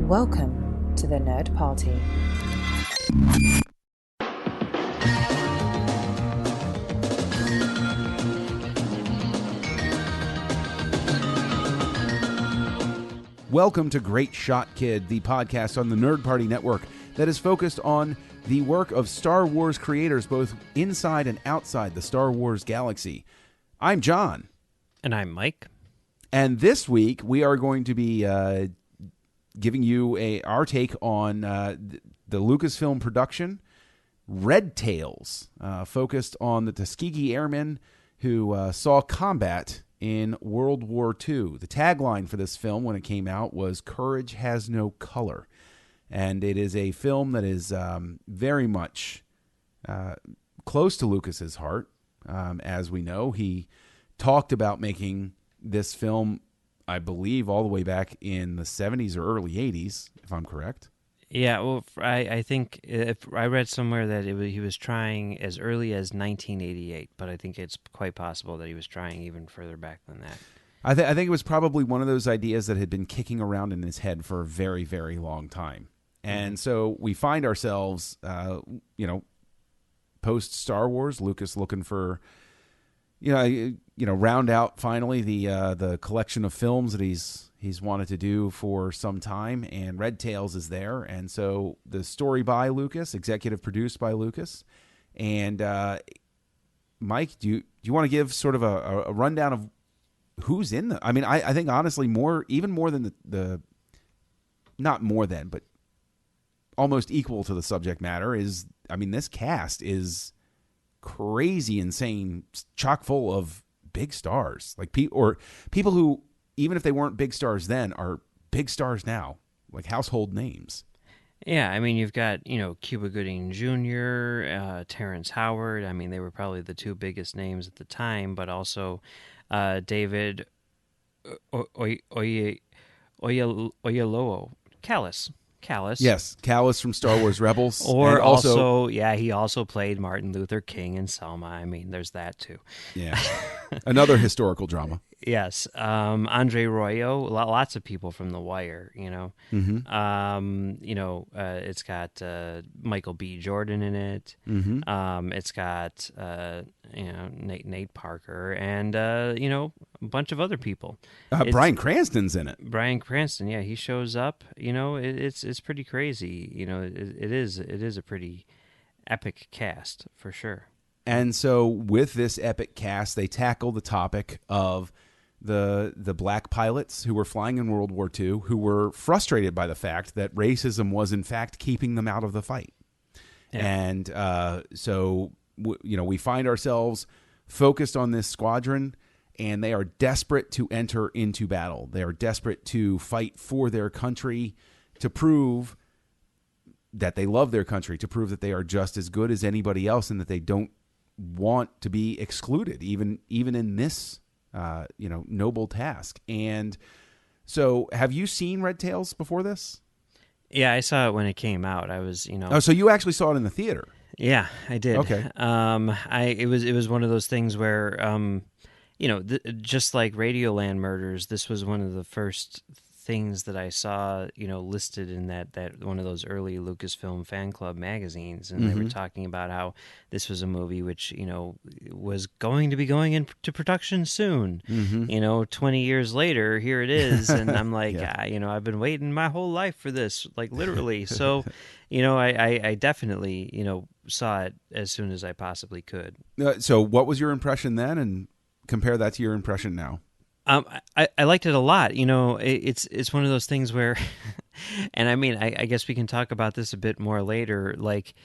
Welcome to the Nerd Party. Welcome to Great Shot Kid, the podcast on the Nerd Party Network that is focused on the work of Star Wars creators both inside and outside the Star Wars galaxy. I'm John. And I'm Mike. And this week we are going to be giving you our take on the Lucasfilm production, Red Tails, focused on the Tuskegee Airmen who saw combat in World War II. The tagline for this film when it came out was "Courage has no color." And it is a film that is very much close to Lucas's heart. As we know, he talked about making this film, I believe, all the way back in the 70s or early 80s, if I'm correct. Yeah, well, I think I read somewhere that he was trying as early as 1988, but I think it's quite possible that he was trying even further back than that. I think it was probably one of those ideas that had been kicking around in his head for a very, very long time. And so we find ourselves, post Star Wars, Lucas looking for, round out finally the collection of films that he's wanted to do for some time, and Red Tails is there. And so the story by Lucas, executive produced by Lucas. And Mike, do you want to give sort of a rundown of who's in the? I mean, I think honestly even more than the not more than, but almost equal to the subject matter is, I mean, this cast is crazy, insane, chock full of big stars, like people who, even if they weren't big stars then, are big stars now, like household names. Yeah, I mean, you've got, Cuba Gooding Jr., Terrence Howard. I mean, they were probably the two biggest names at the time, but also David Oyelowo, Callus. Yes, Callus from Star Wars Rebels. Or and also, he also played Martin Luther King in Selma. I mean, there's that too. Yeah. Another historical drama. Yes. Andre Royo, lots of people from The Wire, Mm-hmm. It's got Michael B. Jordan in it. Mm-hmm. It's got, Nate Parker and, a bunch of other people. Bryan Cranston's in it. Bryan Cranston, yeah, he shows up. It's pretty crazy. It is a pretty epic cast for sure. And so with this epic cast, they tackle the topic of the black pilots who were flying in World War II, who were frustrated by the fact that racism was in fact keeping them out of the fight. Yeah. And so we find ourselves focused on this squadron, and they are desperate to enter into battle. They are desperate to fight for their country, to prove that they love their country, to prove that they are just as good as anybody else and that they don't want to be excluded, even in this noble task. And so, have you seen Red Tails before this? Yeah, I saw it when it came out. I was, Oh, so you actually saw it in the theater? Yeah, I did. Okay. It was one of those things where, just like Radioland Murders, this was one of the first things that I saw, listed in that one of those early Lucasfilm fan club magazines, and they were talking about how this was a movie which, was going to be going into production soon. 20 years later, here it is, and I'm like, I've been waiting my whole life for this, like literally. So, I definitely, saw it as soon as I possibly could. So what was your impression then, and compare that to your impression now? I liked it a lot. It's one of those things where, and I mean, I guess we can talk about this a bit more later. Like,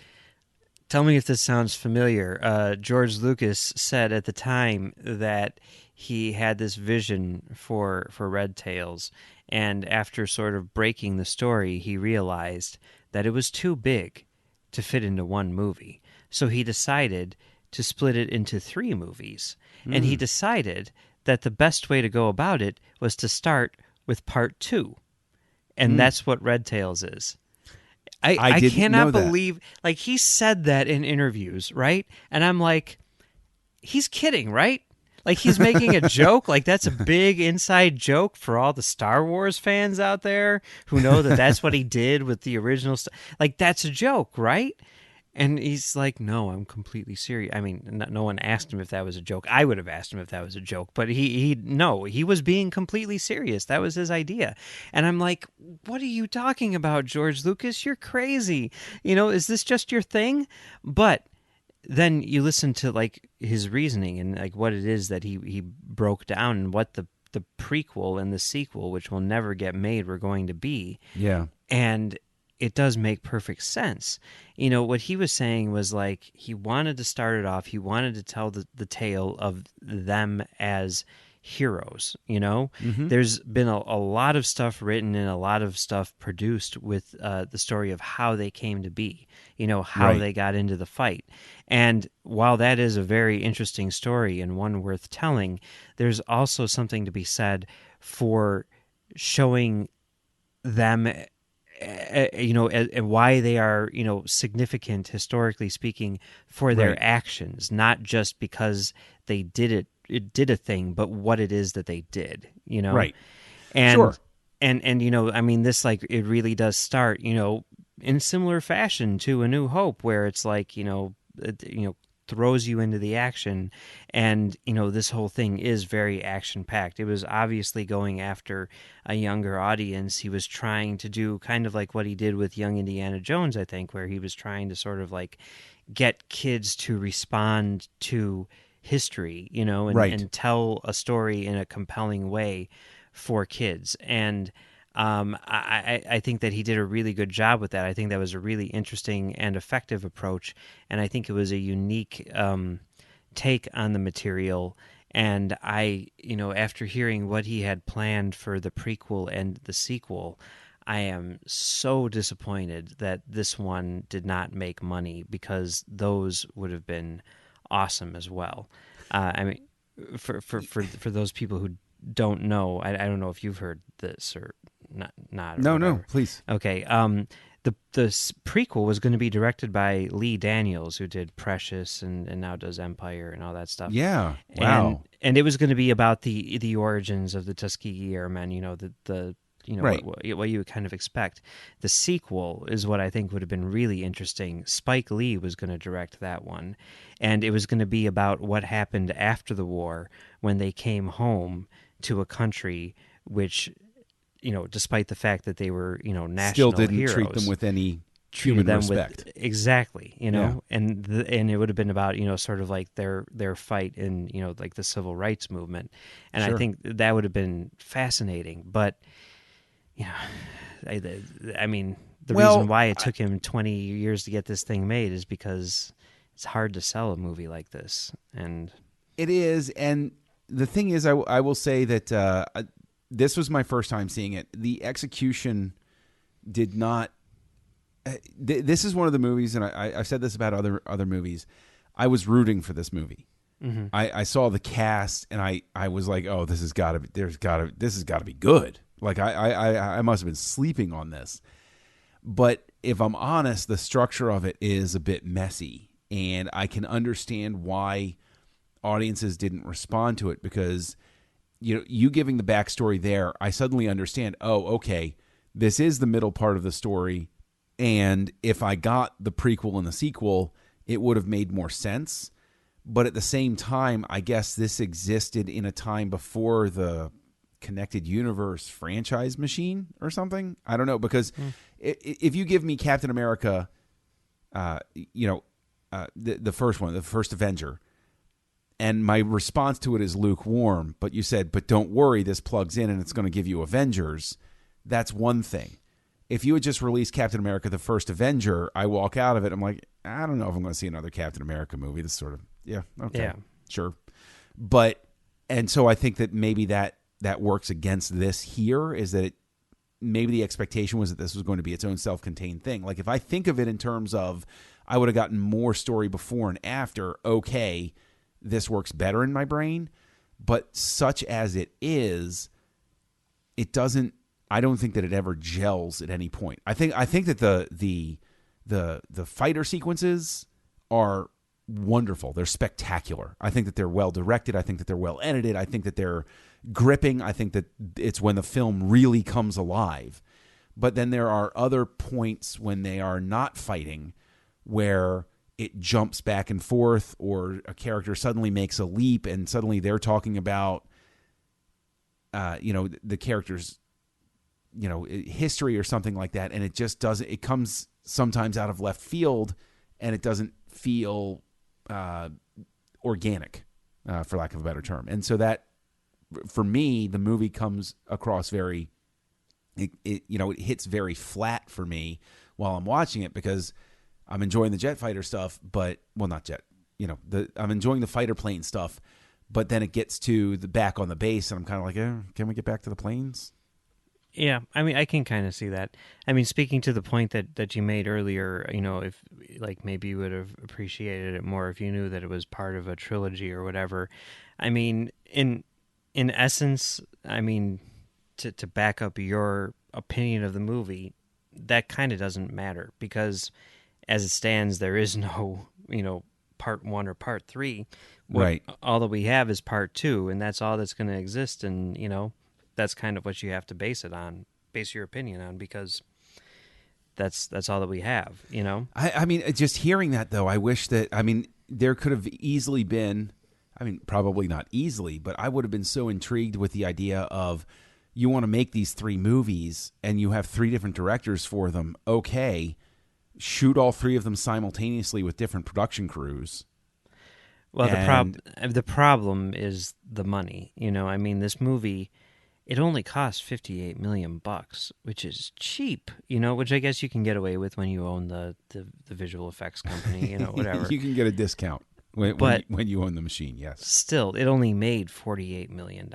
tell me if this sounds familiar. George Lucas said at the time that he had this vision for Red Tails, and after sort of breaking the story, he realized that it was too big to fit into one movie. So he decided to split it into 3 movies, and he decided that the best way to go about it was to start with part 2. And that's what Red Tails is. I cannot believe, like, he said that in interviews, right? And I'm like, he's kidding, right? Like he's making a joke. Like that's a big inside joke for all the Star Wars fans out there who know that that's what he did with the original stuff. Like that's a joke, right? And he's like, no, I'm completely serious. I mean, no one asked him if that was a joke. I would have asked him if that was a joke, but he was being completely serious. That was his idea. And I'm like, what are you talking about, George Lucas? You're crazy. Is this just your thing? But then you listen to like his reasoning and like what it is that he broke down and what the prequel and the sequel, which will never get made, were going to be. Yeah. And it does make perfect sense. What he was saying was like he wanted to start it off. He wanted to tell the tale of them as heroes. Mm-hmm. There's been a lot of stuff written and a lot of stuff produced with the story of how they came to be, how Right. they got into the fight. And while that is a very interesting story and one worth telling, there's also something to be said for showing them and why they are, significant historically speaking for their Right. actions, not just because they did a thing, but what it is that they did, Right. And, Sure. and I mean, this, like, it really does start, in similar fashion to A New Hope, where it's like, throws you into the action, and this whole thing is very action packed. It was obviously going after a younger audience. He was trying to do kind of like what he did with Young Indiana Jones, I think, where he was trying to sort of like get kids to respond to history, Right. and tell a story in a compelling way for kids. And I think that he did a really good job with that. I think that was a really interesting and effective approach, and I think it was a unique take on the material. And after hearing what he had planned for the prequel and the sequel, I am so disappointed that this one did not make money, because those would have been awesome as well. I mean, for those people who don't know, I don't know if you've heard this or not. Or No, whatever. please. Okay. The prequel was going to be directed by Lee Daniels, who did Precious and now does Empire and all that stuff. Yeah. Wow. And it was going to be about the origins of the Tuskegee Airmen. Right. what you would kind of expect. The sequel is what I think would have been really interesting. Spike Lee was going to direct that one, and it was going to be about what happened after the war when they came home to a country which, despite the fact that they were, national Still didn't heroes, treat them with any treated human them respect. with exactly, Yeah. and it would have been about, sort of like their fight in, like the civil rights movement, and Sure. I think that would have been fascinating. But I mean, the reason why it took him 20 years to get this thing made is because it's hard to sell a movie like this. And It is, and the thing is, I will say that this was my first time seeing it. The execution did not. This is one of the movies, and I've said this about other movies. I was rooting for this movie. mm-hmm. I saw the cast, and I was like, oh, this has got to be good. Like I must have been sleeping on this. But if I'm honest, the structure of it is a bit messy, and I can understand why audiences didn't respond to it, because you giving the backstory there, I suddenly understand, oh, okay, this is the middle part of the story, and if I got the prequel and the sequel, it would have made more sense. But at the same time, I guess this existed in a time before the connected universe franchise machine or something. I don't know, because if you give me Captain America, the first one, the first Avenger, and my response to it is lukewarm, but you said, but don't worry, this plugs in and it's going to give you Avengers, that's one thing. If you had just released Captain America, the first Avenger, I walk out of it, I'm like, I don't know if I'm going to see another Captain America movie. This sort of, yeah, okay, Yeah. sure. And so I think that maybe that works against this here, is that maybe the expectation was that this was going to be its own self-contained thing. Like if I think of it in terms of I would have gotten more story before and after, okay, this works better in my brain. But such as it is, it doesn't. I don't think that it ever gels at any point. I think that the fighter sequences are wonderful. They're spectacular. I think that they're well directed. I think that they're well edited. I think that they're gripping. I think that it's when the film really comes alive. But then there are other points when they are not fighting where it jumps back and forth, or a character suddenly makes a leap and suddenly they're talking about, the character's, history or something like that. And it just doesn't, it comes sometimes out of left field and it doesn't feel organic, for lack of a better term. And so that, for me, the movie comes across very, it hits very flat for me while I'm watching it, because I'm enjoying the jet fighter stuff, but, well, not jet, I'm enjoying the fighter plane stuff, but then it gets to the back on the base and I'm kind of like, can we get back to the planes? Yeah, I mean, I can kind of see that. I mean, speaking to the point that you made earlier, if like maybe you would have appreciated it more if you knew that it was part of a trilogy or whatever. I mean, in essence, I mean, to back up your opinion of the movie, that kind of doesn't matter, because as it stands, there is no, part 1 or part 3. Right. All that we have is part 2, and that's all that's going to exist, and, that's kind of what you have to base your opinion on, because that's all that we have, I mean, just hearing that, though, I wish that, there could have easily been, probably not easily, but I would have been so intrigued with the idea of, you want to make these 3 movies and you have 3 different directors for them. Okay, shoot all 3 of them simultaneously with different production crews. Well, the problem is the money. This movie, it only cost $58 million, which is cheap. Which I guess you can get away with when you own the visual effects company. Whatever. You can get a discount when you own the machine. Yes. Still, it only made $48 million.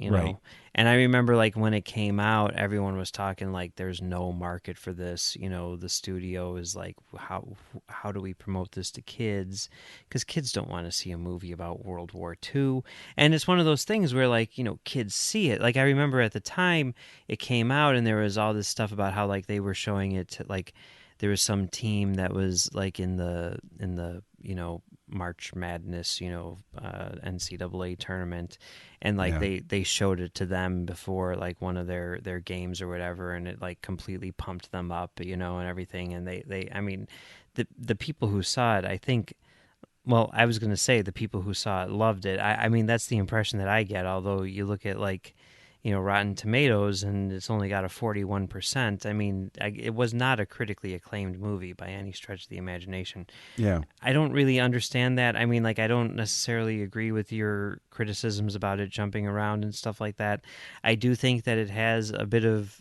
Right. And I remember, like, when it came out, everyone was talking like, "There's no market for this." The studio is like, "How do we promote this to kids?" Because kids don't want to see a movie about World War II. And it's one of those things where, like, kids see it. Like, I remember at the time it came out, and there was all this stuff about how, like, they were showing it to, like, there was some team that was, like, in the March Madness, NCAA tournament, and like they showed it to them before, like, one of their games or whatever, and it, like, completely pumped them up, and everything. And the people who saw it, I think, well, I was going to say the people who saw it loved it. I mean, that's the impression that I get. Although you look at, like, Rotten Tomatoes, and it's only got a 41%. I mean, it was not a critically acclaimed movie by any stretch of the imagination. Yeah. I don't really understand that. I mean, like, I don't necessarily agree with your criticisms about it jumping around and stuff like that. I do think that it has a bit of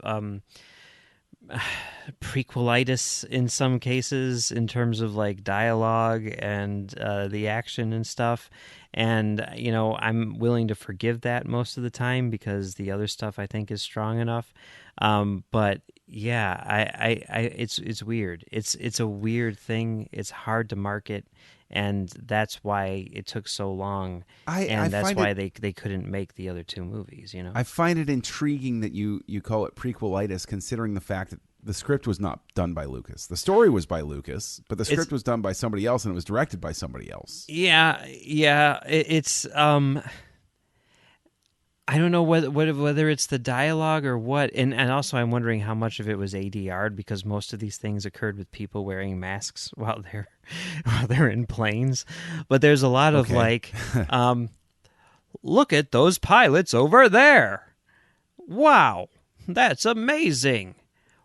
prequelitis in some cases in terms of, like, dialogue and the action and stuff. And, I'm willing to forgive that most of the time, because the other stuff I think is strong enough. But yeah, it's weird. It's a weird thing. It's hard to market, and that's why it took so long. That's why they couldn't make the other 2 movies. I find it intriguing that you call it prequelitis, considering the fact that the script was not done by Lucas. The story was by Lucas, but the script was done by somebody else, and it was directed by somebody else. Yeah. It's I don't know whether it's the dialogue or what, and also I'm wondering how much of it was ADR'd, because most of these things occurred with people wearing masks while they're in planes. But there's a lot of like, look at those pilots over there. Wow, that's amazing.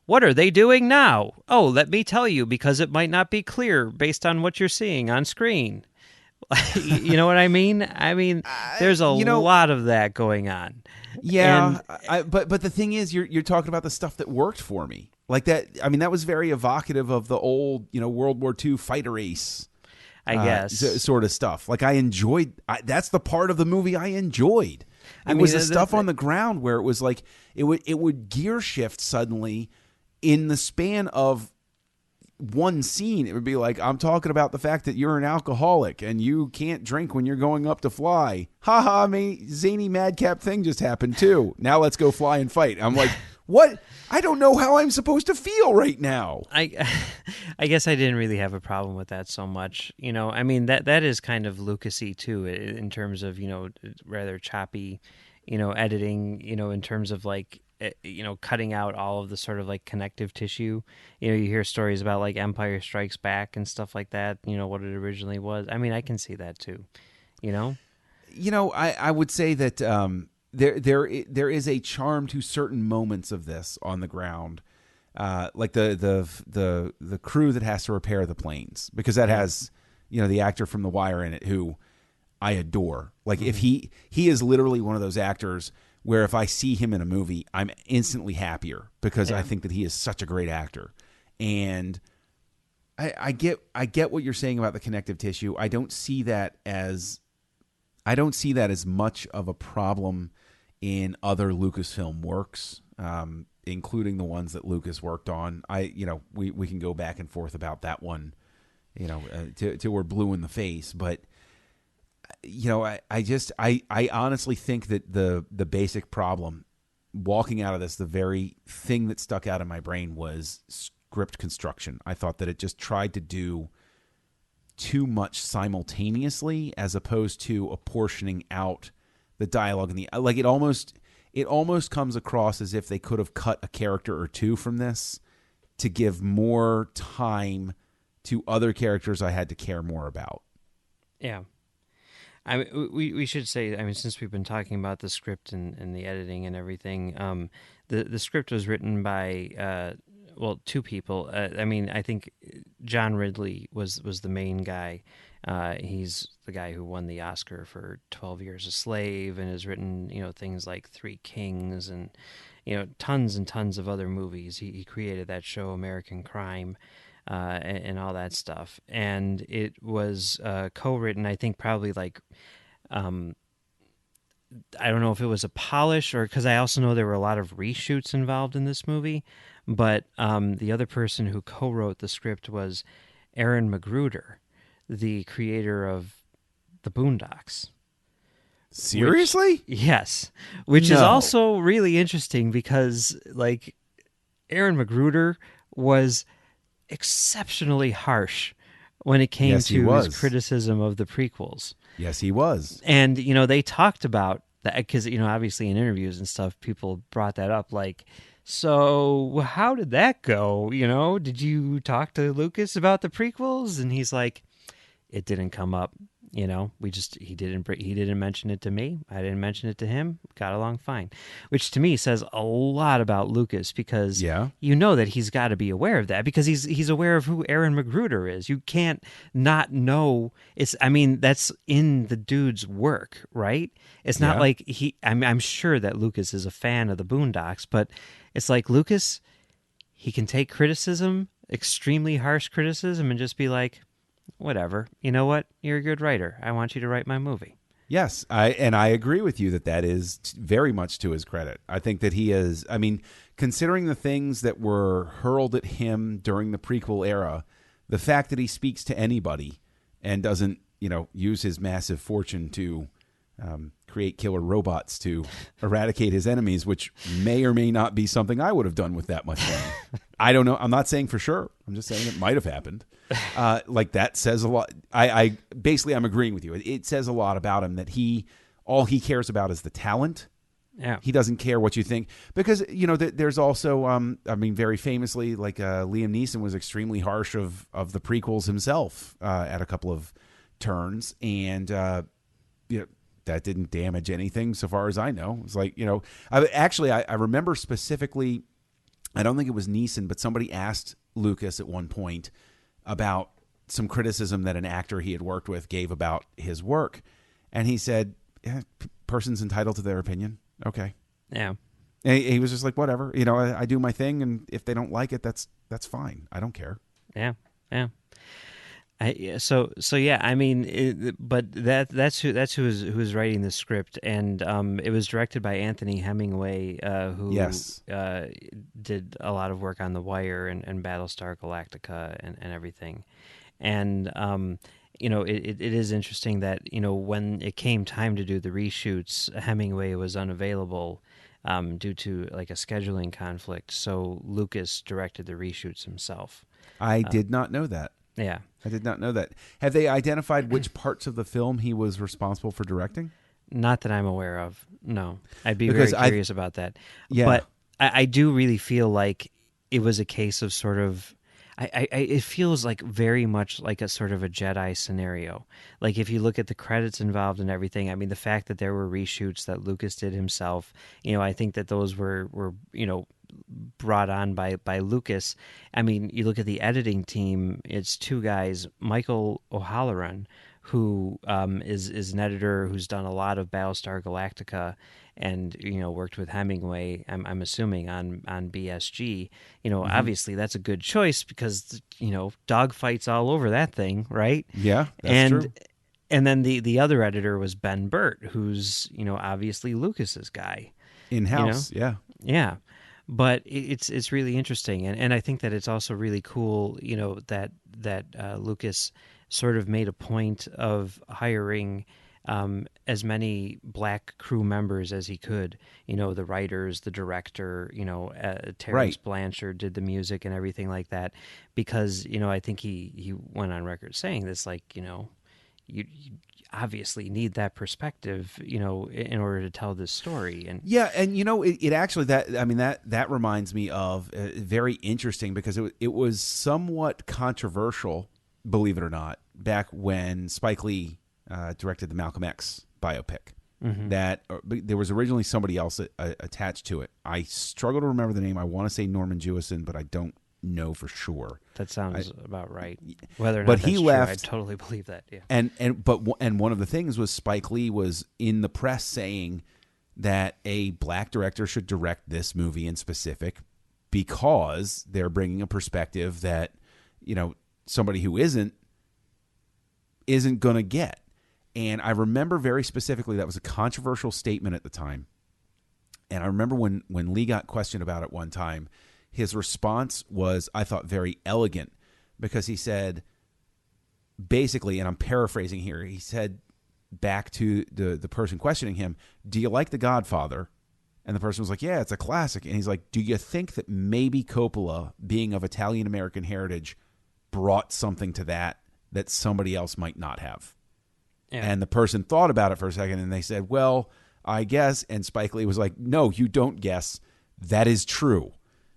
What are they doing now? Oh, let me tell you, because it might not be clear based on what you're seeing on screen. You know what I mean? I mean, there's a lot of that going on. Yeah, but the thing is, you're talking about the stuff that worked for me, like that. I mean, that was very evocative of the old, World War II fighter ace, I guess, sort of stuff. Like, I enjoyed. That's the part of the movie I enjoyed. It was the stuff on the ground where it was like it would gear shift suddenly in the span of one scene. It would be like, I'm talking about the fact that you're an alcoholic and you can't drink when you're going up to fly. Ha ha, zany madcap thing just happened too. Now let's go fly and fight. I'm like, What? I don't know how I'm supposed to feel right now. I guess I didn't really have a problem with that so much. I mean, that is kind of Lucasy too, in terms of, rather choppy, editing, in terms of like, cutting out all of the sort of like connective tissue. You hear stories about like Empire Strikes Back and stuff like that, what it originally was. I mean, I can see that too, I would say that there is a charm to certain moments of this on the ground, like the crew that has to repair the planes, because that has the actor from The Wire in it, who I adore. Like if he is literally one of those actors where if I see him in a movie, I'm instantly happier because I think that he is such a great actor. And I get what you're saying about the connective tissue. I don't see that as much of a problem in other Lucasfilm works, including the ones that Lucas worked on. We can go back and forth about that one, till we're blue in the face. But I honestly think that the basic problem walking out of this, the very thing that stuck out in my brain was script construction. I thought that it just tried to do too much simultaneously as opposed to apportioning out the dialogue and it almost comes across as if they could have cut a character or two from this to give more time to other characters I had to care more about. Yeah. We should say, since we've been talking about the script and the editing and everything, the script was written by two people. I think John Ridley was the main guy. He's the guy who won the Oscar for 12 Years a Slave and has written, things like Three Kings and, tons and tons of other movies. He created that show American Crime. And all that stuff. And it was co-written, I think probably like, I don't know if it was a polish or because I also know there were a lot of reshoots involved in this movie. But the other person who co-wrote the script was Aaron Magruder, the creator of The Boondocks. Seriously? Yes. Which is also really interesting because, like, Aaron Magruder was exceptionally harsh when it came to his criticism of the prequels. Yes, he was. And, they talked about that because, obviously in interviews and stuff, people brought that up. Like, so how did that go? Did you talk to Lucas about the prequels? And he's like, it didn't come up. He didn't mention it to me. I didn't mention it to him. Got along fine, which to me says a lot about Lucas because that he's got to be aware of that because he's aware of who Aaron Magruder is. You can't not know. That's in the dude's work, right? It's not like I'm sure that Lucas is a fan of the Boondocks, but it's like Lucas, he can take criticism, extremely harsh criticism, and just be like, whatever. You know what? You're a good writer. I want you to write my movie. Yes, I agree with you that is very much to his credit. I think that he is, considering the things that were hurled at him during the prequel era, the fact that he speaks to anybody and doesn't, use his massive fortune to create killer robots to eradicate his enemies, which may or may not be something I would have done with that much money. I don't know. I'm not saying for sure. I'm just saying it might have happened. That says a lot. I'm agreeing with you. It says a lot about him that all he cares about is the talent. Yeah. He doesn't care what you think because, there's also, very famously, Liam Neeson was extremely harsh of the prequels himself at a couple of turns. And, that didn't damage anything so far as I know. It's like, I remember specifically, I don't think it was Neeson, but somebody asked Lucas at one point about some criticism that an actor he had worked with gave about his work. And he said, person's entitled to their opinion. Okay. Yeah. And he was just like, whatever, I do my thing. And if they don't like it, that's fine. I don't care. Yeah. Yeah. But that's who was writing the script, and it was directed by Anthony Hemingway, who did a lot of work on The Wire and Battlestar Galactica and everything, and it is interesting that when it came time to do the reshoots, Hemingway was unavailable. due to like a scheduling conflict. So Lucas directed the reshoots himself. I did not know that. Yeah. I did not know that. Have they identified which parts of the film he was responsible for directing? Not that I'm aware of. No. I'd be Because very curious about that. Yeah. But I do really feel like it was a case of sort of, it feels like very much like a sort of a Jedi scenario. Like if you look at the credits involved and everything, I mean, the fact that there were reshoots that Lucas did himself, I think that those were brought on by Lucas. I mean, you look at the editing team, it's two guys, Michael O'Halloran, who is an editor who's done a lot of Battlestar Galactica and worked with Hemingway, I'm assuming, on BSG. Obviously that's a good choice because dogfights all over that thing, right? Yeah, that's true. And then the other editor was Ben Burt, who's obviously Lucas's guy In-house. Yeah. But it's really interesting, and I think that it's also really cool, that Lucas sort of made a point of hiring as many black crew members as he could. The writers, the director, Terrence Right. Blanchard did the music and everything like that, because I think he went on record saying this, like you obviously need that perspective, in order to tell this story. And Yeah, and it actually that reminds me of very interesting because it was somewhat controversial, believe it or not, back when Spike Lee directed the Malcolm X biopic. Mm-hmm. That there was originally somebody else attached to it. I struggle to remember the name. I want to say Norman Jewison, but I don't know for sure. That sounds about right. Whether or not but that's he true, left, I totally believe that. Yeah. And one of the things was Spike Lee was in the press saying that a black director should direct this movie in specific because they're bringing a perspective that somebody who isn't going to get. And I remember very specifically that was a controversial statement at the time. And I remember when Lee got questioned about it one time, his response was, I thought, very elegant, because he said, basically, and I'm paraphrasing here, he said back to the person questioning him, do you like The Godfather? And the person was like, yeah, it's a classic. And he's like, do you think that maybe Coppola, being of Italian-American heritage, brought something to that somebody else might not have? Yeah. And the person thought about it for a second, and they said, well, I guess. And Spike Lee was like, no, you don't guess. That is true.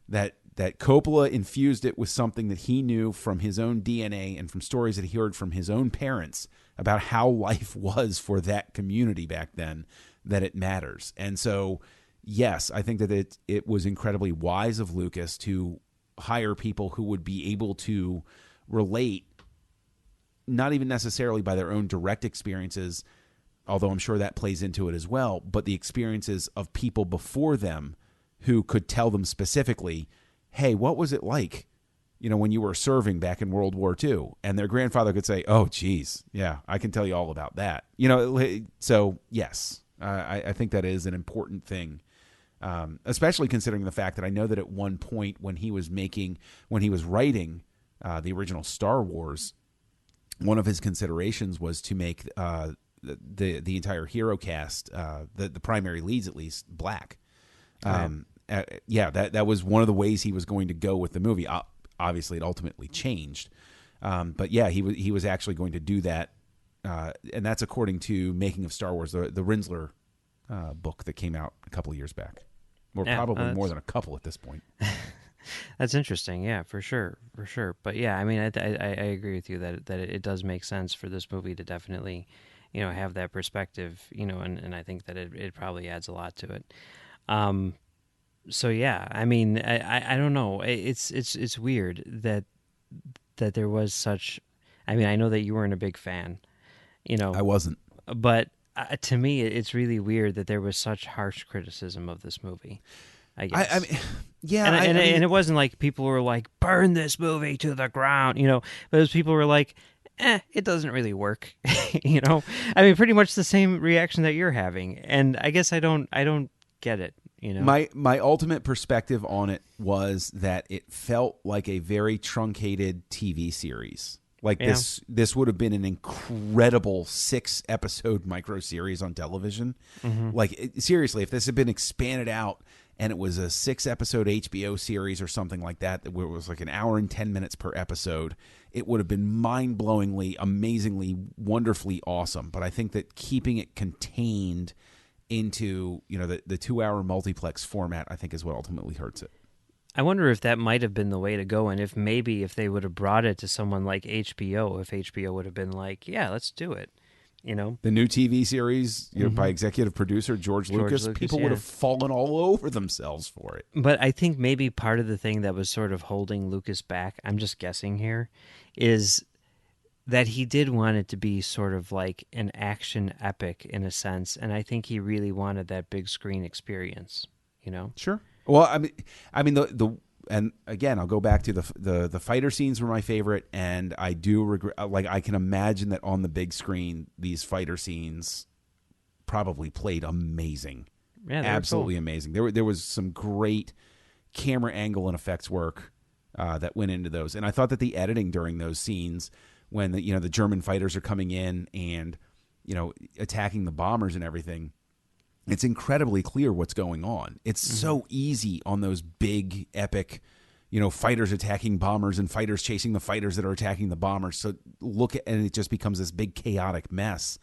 That Coppola infused it with something that he knew from his own DNA and from stories that he heard from his own parents about how life was for that community back then, that it matters. And so, yes, I think that it was incredibly wise of Lucas to hire people who would be able to relate, not even necessarily by their own direct experiences, although I'm sure that plays into it as well, but the experiences of people before them who could tell them specifically, hey, what was it like, when you were serving back in World War II? And their grandfather could say, oh, geez, yeah, I can tell you all about that. So yes, I think that is an important thing, especially considering the fact that I know that at one point when he was writing the original Star Wars, one of his considerations was to make the entire hero cast, the primary leads at least, black. That was one of the ways he was going to go with the movie. Obviously, it ultimately changed, but yeah, he was actually going to do that, and that's according to Making of Star Wars, the Rinsler book that came out a couple of years back, or probably more than a couple at this point. That's interesting, yeah, for sure. But yeah, I mean, I agree with you that it does make sense for this movie to definitely, have that perspective, and I think that it probably adds a lot to it. So yeah, I mean, I don't know. It's weird that there was such. I mean, I know that you weren't a big fan, I wasn't, but to me, it's really weird that there was such harsh criticism of this movie. I guess. I mean, yeah, and it wasn't like people were like, "Burn this movie to the ground," But those people were like, it doesn't really work, I mean, pretty much the same reaction that you're having, and I guess I don't get it. My ultimate perspective on it was that it felt like a very truncated TV series. Like Yeah. this would have been an incredible 6-episode micro series on television. Like seriously, if this had been expanded out and it was a 6-episode HBO series or something like that, where it was like an hour and 10 minutes per episode, it would have been mind-blowingly, amazingly, wonderfully awesome. But I think that keeping it contained into, you know, the 2-hour multiplex format, I think is what ultimately hurts it. I wonder if that might have been the way to go, and if they would have brought it to someone like HBO, if HBO would have been like, yeah, let's do it, you know? The new TV series, you know, by executive producer George Lucas, people would have fallen all over themselves for it. But I think maybe part of the thing that was sort of holding Lucas back, I'm just guessing here, is that he did want it to be sort of like an action epic in a sense, and I think he really wanted that big screen experience, you know? Sure. Well, I mean the and again, I'll go back to the fighter scenes were my favorite, and I do regret. Like, I can imagine that on the big screen, these fighter scenes probably played amazing. Yeah, absolutely cool. Amazing. There was some great camera angle and effects work that went into those, and I thought that the editing during those scenes, when the German fighters are coming in and attacking the bombers and everything, it's incredibly clear what's going on. It's so easy on those big, epic, fighters attacking bombers and fighters chasing the fighters that are attacking the bombers. So and it just becomes this big chaotic mess.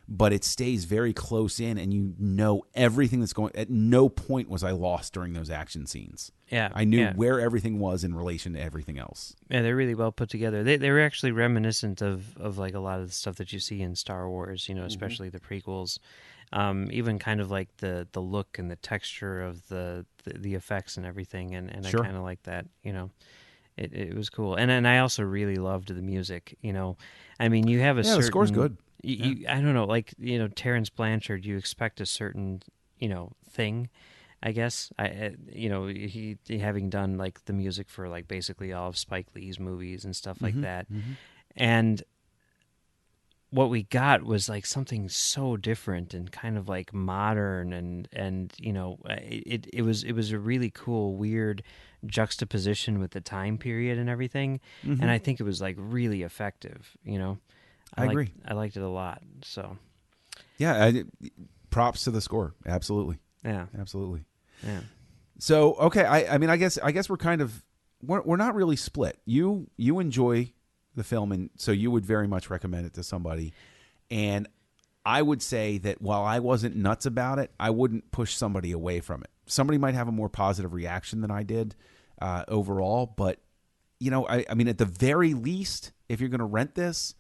But it stays very close in, and everything that's going. At no point was I lost during those action scenes. Yeah, I knew where everything was in relation to everything else. Yeah, they're really well put together. They were actually reminiscent of like a lot of the stuff that you see in Star Wars, especially the prequels. Even kind of like the look and the texture of the effects and everything, and Sure. I kind of like that. It was cool, and I also really loved the music. I mean, you have a certain, the score's good. I don't know, like Terrence Blanchard. You expect a certain thing, I guess. He having done like the music for like basically all of Spike Lee's movies and stuff like that, and what we got was like something so different and kind of like modern, and it was a really cool, weird juxtaposition with the time period and everything, and I think it was like really effective. I agree. I liked it a lot. So yeah, props to the score. Absolutely. Yeah, absolutely. Yeah. So okay, I mean, I guess we're kind of we're not really split. You enjoy the film, and so you would very much recommend it to somebody. And I would say that while I wasn't nuts about it, I wouldn't push somebody away from it. Somebody might have a more positive reaction than I did overall, but I mean, at the very least, if you're going to rent this,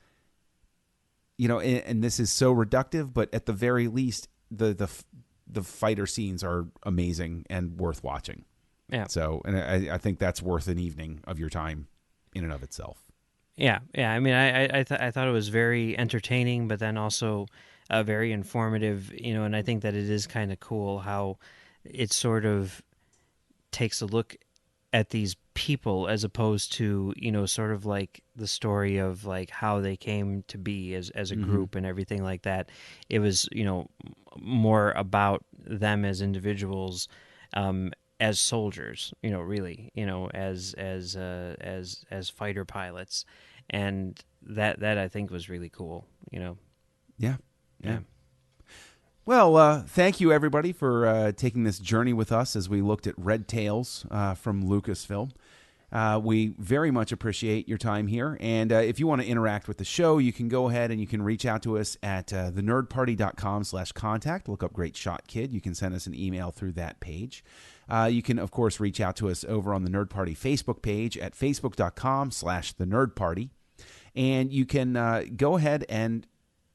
and this is so reductive, but at the very least, the fighter scenes are amazing and worth watching. Yeah. So, and I think that's worth an evening of your time in and of itself. Yeah. I mean, I thought it was very entertaining, but then also very informative. And I think that it is kind of cool how it sort of takes a look at these people as opposed to sort of like the story of like how they came to be as a group and everything like that. It was more about them as individuals, as soldiers, really, as fighter pilots, and that I think was really cool. Yeah. Well, thank you everybody for taking this journey with us as we looked at Red Tails from Lucasfilm. We very much appreciate your time here, and if you want to interact with the show, you can go ahead and you can reach out to us at thenerdparty.com/contact. Look up Great Shot Kid. You can send us an email through that page. You can, of course, reach out to us over on the Nerd Party Facebook page at facebook.com/thenerdparty. And you can go ahead and,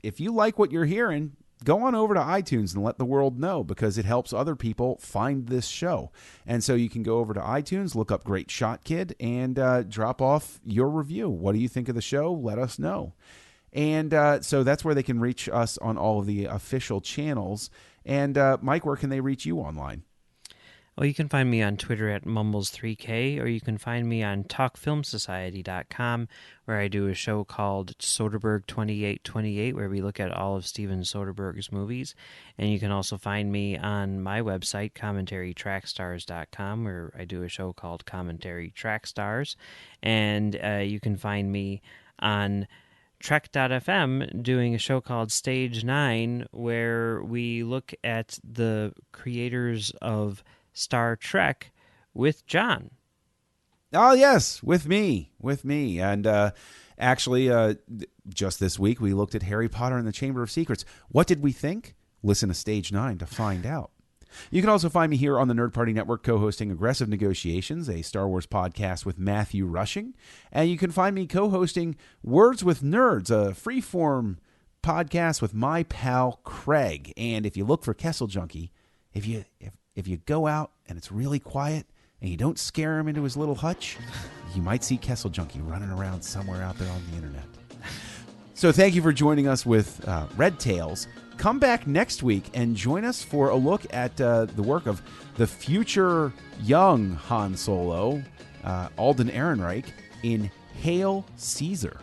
if you like what you're hearing, go on over to iTunes and let the world know, because it helps other people find this show. And so you can go over to iTunes, look up Great Shot Kid, and drop off your review. What do you think of the show? Let us know. And so that's where they can reach us on all of the official channels. And Mike, where can they reach you online? Well, you can find me on Twitter at Mumbles3K, or you can find me on TalkFilmSociety.com, where I do a show called Soderbergh 2828, where we look at all of Steven Soderbergh's movies. And you can also find me on my website, CommentaryTrackStars.com, where I do a show called Commentary Track Stars. And you can find me on Trek.fm doing a show called Stage 9, where we look at the creators of Star Trek with John. Oh, yes, with me. And actually, just this week, we looked at Harry Potter and the Chamber of Secrets. What did we think? Listen to Stage 9 to find out. You can also find me here on the Nerd Party Network co-hosting Aggressive Negotiations, a Star Wars podcast with Matthew Rushing. And you can find me co-hosting Words with Nerds, a freeform podcast with my pal Craig. And if you look for Kessel Junkie, if you go out and it's really quiet and you don't scare him into his little hutch, you might see Kessel Junkie running around somewhere out there on the internet. So thank you for joining us with Red Tails. Come back next week and join us for a look at the work of the future young Han Solo, Alden Ehrenreich, in Hail Caesar.